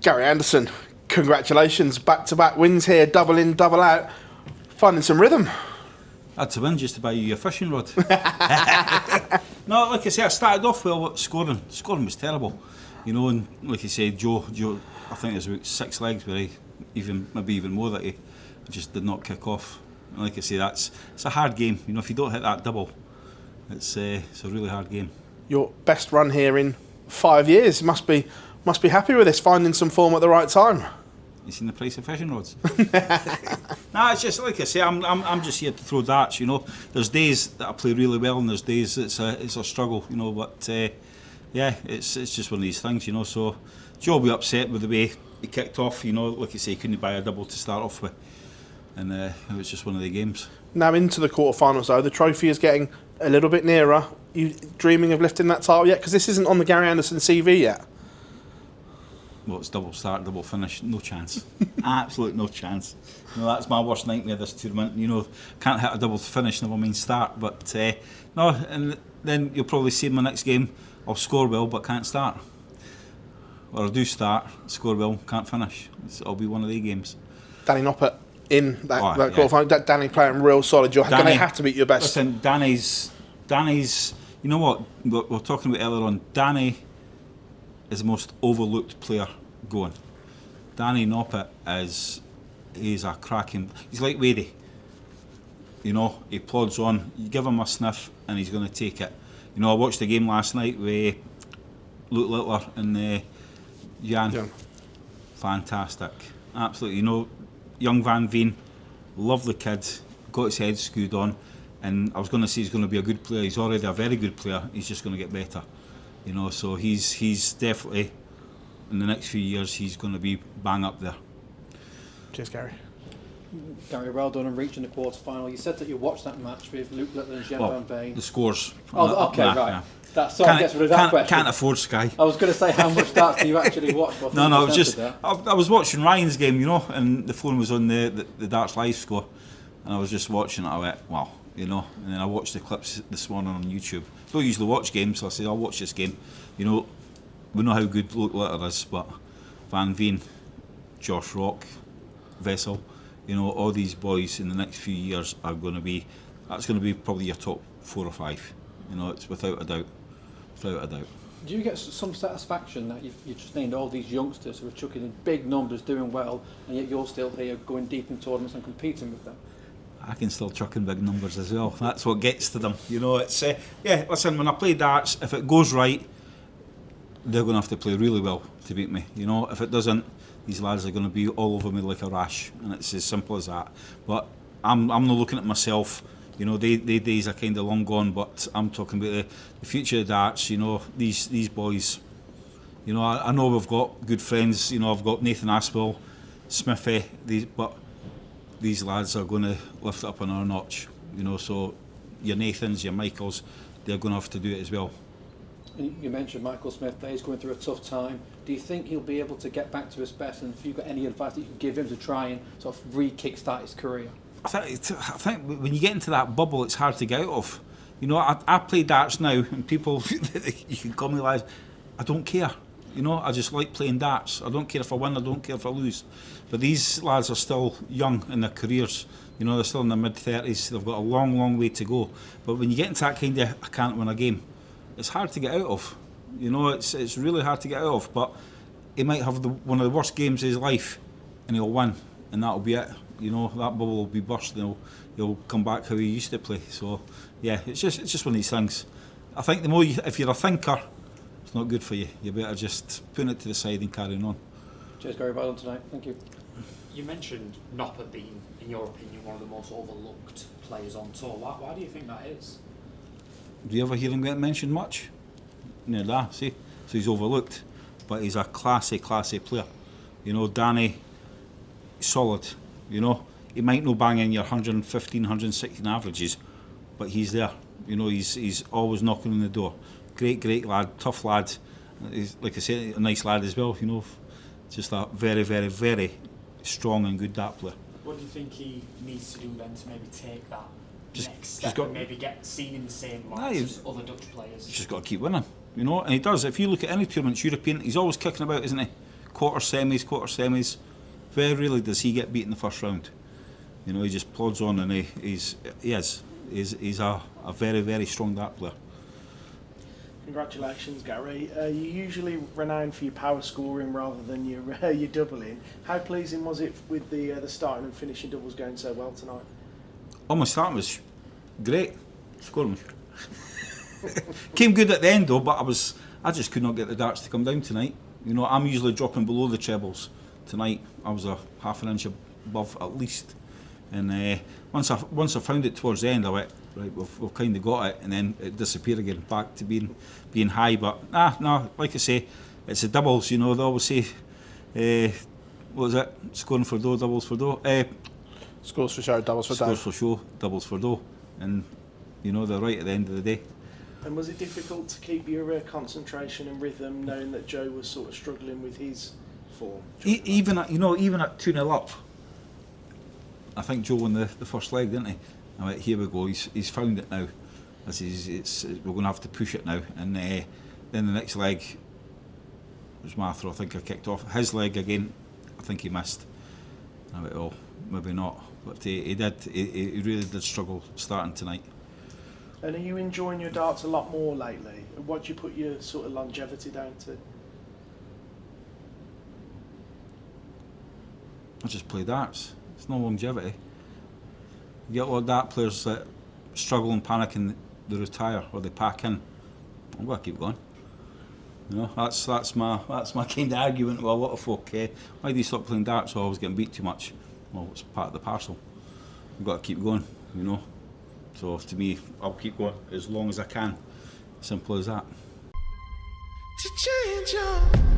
Gary Anderson, congratulations, back-to-back wins here, double in, double out, finding some rhythm. I had to win just to buy you a fishing rod. No, like I say, I started off well with scoring. Scoring was terrible, and like I said, Joe, I think there's about 6 legs where maybe even more that he just did not kick off. And like I say, it's a hard game. If you don't hit that double, it's a really hard game. Your best run here in 5 years. Must be happy with this, finding some form at the right time. You seen the price of fishing rods? Nah, it's just like I say. I'm just here to throw darts. There's days that I play really well, and there's days it's a struggle. But yeah, it's just one of these things. So Joe will be upset with the way he kicked off. Like I say, he couldn't buy a double to start off with, and it was just one of the games. Now into the quarterfinals, though, the trophy is getting a little bit nearer. You dreaming of lifting that title yet? Because this isn't on the Gary Anderson CV yet. Well, it's double start, double finish, no chance. Absolute no chance. That's my worst nightmare this tournament. Can't hit a double to finish, never mind start. But no, and then you'll probably see in my next game, I'll score well but can't start. Or I do start, score well, can't finish. It'll be one of the games. Danny Noppert in that quarterfinal. Danny playing real solid. You're going to have to beat your best. Listen, Danny's. You know what? We're talking about earlier on. Danny is the most overlooked player going. Danny Noppert he's a cracking. He's like Wadey. He plods on. You give him a sniff and he's going to take it. I watched the game last night with Luke Littler and Jan. Fantastic, absolutely. Young Van Veen, lovely kid, got his head screwed on, and I was going to say he's going to be a good player. He's already a very good player. He's just going to get better. So he's definitely, in the next few years, he's going to be bang up there. Cheers, Gary. Gary, well done on reaching the quarter-final. You said that you watched that match with Luke Littler and Jan Van Veen. The scores. Oh, okay, right. Yeah. That sort of gets rid of that question. Can't afford Sky. I was going to say, how much darts do you actually watch? No, just I was watching Ryan's game, and the phone was on the darts live score, and I was just watching it. I went, wow, and then I watched the clips this morning on YouTube. Don't usually watch games, so I said I'll watch this game. We know how good Luke Litter is, but Van Veen, Josh Rock, Vessel, all these boys in the next few years are going to be. That's going to be probably your top 4 or 5. It's without a doubt. Without a doubt. Do you get some satisfaction that you've just named all these youngsters who are chucking in big numbers, doing well, and yet you're still here going deep in tournaments and competing with them? I can still chuck in big numbers as well. That's what gets to them. It's listen, when I play darts, if it goes right, they're going to have to play really well to beat me. If it doesn't, these lads are going to be all over me like a rash, and it's as simple as that. But I'm not looking at myself. They days are kind of long gone, but I'm talking about the future of darts. These boys. I know we've got good friends. I've got Nathan Aspel, Smithy. But these lads are going to lift it up another notch. So your Nathans, your Michaels, they're going to have to do it as well. You mentioned Michael Smith there. He's going through a tough time. Do you think he'll be able to get back to his best? And if you've got any advice that you can give him to try and sort of re-kickstart his career? I think when you get into that bubble, it's hard to get out of. I play darts now, and people, you can call me lads, I don't care. I just like playing darts. I don't care if I win, I don't care if I lose. But these lads are still young in their careers. They're still in their mid-30s. They've got a long, long way to go. But when you get into that kind of, I can't win a game, it's hard to get out of. It's really hard to get out of. But he might have one of the worst games of his life, and he'll win, and that'll be it. That bubble will be burst, and he'll come back how he used to play. So, yeah, it's just one of these things. I think the more if you're a thinker, it's not good for you. You better just put it to the side and carry on. Cheers, Gary. Well done tonight. Thank you. You mentioned Noppert being, in your opinion, one of the most overlooked players on tour. Why do you think that is? Do you ever hear him get mentioned much? No, see? So he's overlooked. But he's a classy player. Danny, solid. He might not bang in your 115, 116 averages, but he's there. He's always knocking on the door. Great lad, tough lad. He's, like I said, a nice lad as well. Just a very, very, very strong and good dart player. What do you think he needs to do then to maybe take that next step and maybe get seen in the same light as other Dutch players? He's just got to keep winning, and he does. If you look at any tournaments, European, he's always kicking about, isn't he? quarter semis. Very rarely does he get beat in the first round. You know, he just plods on, and he's a very, very strong dart player. Congratulations, Gary. You're usually renowned for your power scoring rather than your doubling. How pleasing was it with the starting and finishing doubles going so well tonight? Oh, my starting was great. Scoring came good at the end though, but I just could not get the darts to come down tonight. You know, I'm usually dropping below the trebles. Tonight I was a half an inch above at least, and once I found it towards the end, I went, right, we've kind of got it, and then it disappeared again, back to being high. But no, like I say, it's the doubles. You know, they always say, what was it? Scoring for dough, doubles for dough. Scores for show, doubles for dough. Scores for show, doubles for dough, and you know they're right at the end of the day. And was it difficult to keep your concentration and rhythm, knowing that Joe was sort of struggling with his form? Even at 2-0 up, I think Joe won the first leg, didn't he? I went, here we go. He's found it now. We're going to have to push it now. And then the next leg was my throw. I think I kicked off his leg again. I think he missed. I went, oh, maybe not. But he did. He really did struggle starting tonight. And are you enjoying your darts a lot more lately? What do you put your sort of longevity down to? I just play darts. It's no longevity. You get a lot of dart players that struggle and panic and they retire or they pack in. I'm going to keep going. You know, that's my kind of argument with a lot of folk. Why do you stop playing darts? Oh, I was getting beat too much. Well, it's part of the parcel. I've got to keep going. You know. So to me, I'll keep going as long as I can. Simple as that. To change your